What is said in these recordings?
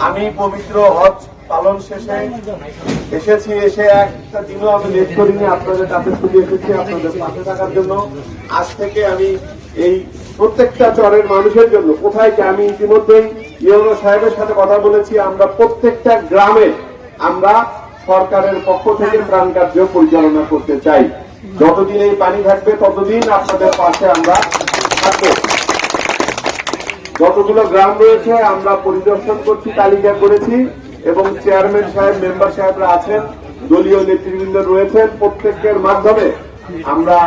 আমি পবিত্র হজ পালন শেষে এসেছি, এসে একটা দিনও আমি লেট করিনি, আপনাদের কাছে ছুটে এসেছি আপনাদের পাশে থাকার জন্য। আজ থেকে আমি এই প্রত্যেকটা চরের মানুষের জন্য কোথায় কি, আমি ইতিমধ্যেই ইউনো সাহেবের সাথে কথা বলেছি, আমরা প্রত্যেকটা গ্রামে আমরা সরকারের পক্ষ থেকে ত্রাণ কার্য পরিচালনা করতে চাই। যতদিন এই পানি থাকবে ততদিন আপনাদের পাশে আমরা থাকবো। যতগুলো গ্রাম রয়েছে আমরা পরিদর্শন করছি, তালিকা করেছি, এবং চেয়ারম্যান সাহেব, মেম্বার সাহেবরা আছেন, দলীয় নেতৃবৃন্দ রয়েছেন, প্রত্যেকের মাধ্যমে আমরা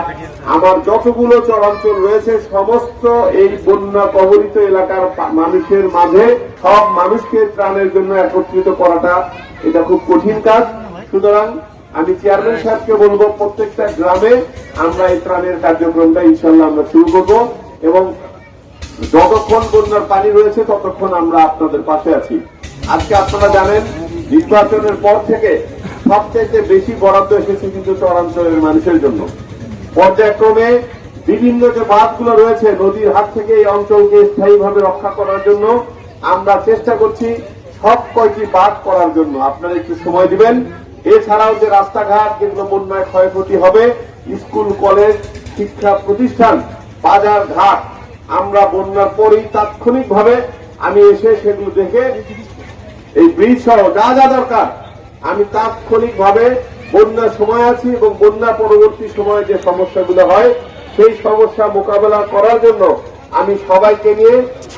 আমার যতগুলো চরাঞ্চল রয়েছে সমস্ত এই বন্যা কবলিত এলাকার মানুষের মাঝে সব মানুষকে ত্রাণের জন্য একত্রিত করাটা এটা খুব কঠিন কাজ। সুতরাং আমি চেয়ারম্যান সাহেবকে বলবো প্রত্যেকটা গ্রামে আমরা এই ত্রাণের কার্যক্রমটা ইনশাল্লাহ আমরা শুরু করবো, এবং যতক্ষণ বন্যার পানি রয়েছে ততক্ষণ আমরা আপনাদের পাশে আছি। আজকে আপনারা জানেন নির্বাচনের পর থেকে সবচেয়ে বেশি বরাদ্দ এসেছে কিন্তু চরাঞ্চলের মানুষের জন্য। পর্যায়ক্রমে বিভিন্ন যে বাঁধগুলো রয়েছে নদীর হাত থেকে এই অঞ্চলকে স্থায়ীভাবে রক্ষা করার জন্য আমরা চেষ্টা করছি সব কয়টি বাঁধ করার জন্য। আপনারা একটু সময় দিবেন। এছাড়াও যে রাস্তাঘাট যেগুলো বন্যায় ক্ষয়ক্ষতি হবে, স্কুল, কলেজ, শিক্ষা প্রতিষ্ঠান, বাজার ঘাট, আমরা বন্যার পরেই তাৎক্ষণিকভাবে আমি এসে সেগুলো দেখে এই ব্রিজ সহ যা যা দরকার আমি তাৎক্ষণিকভাবে বন্যার সময় আছি, এবং বন্যা পরবর্তী সময়ে যে সমস্যাগুলো হয় সেই সমস্যা মোকাবেলা করার জন্য আমি সবাইকে নিয়ে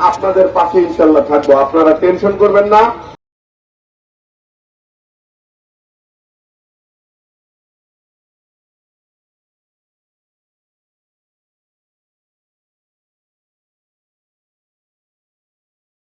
আপনাদের পাশে ইনশাল্লাহ থাকবো। আপনারা টেনশন করবেন না।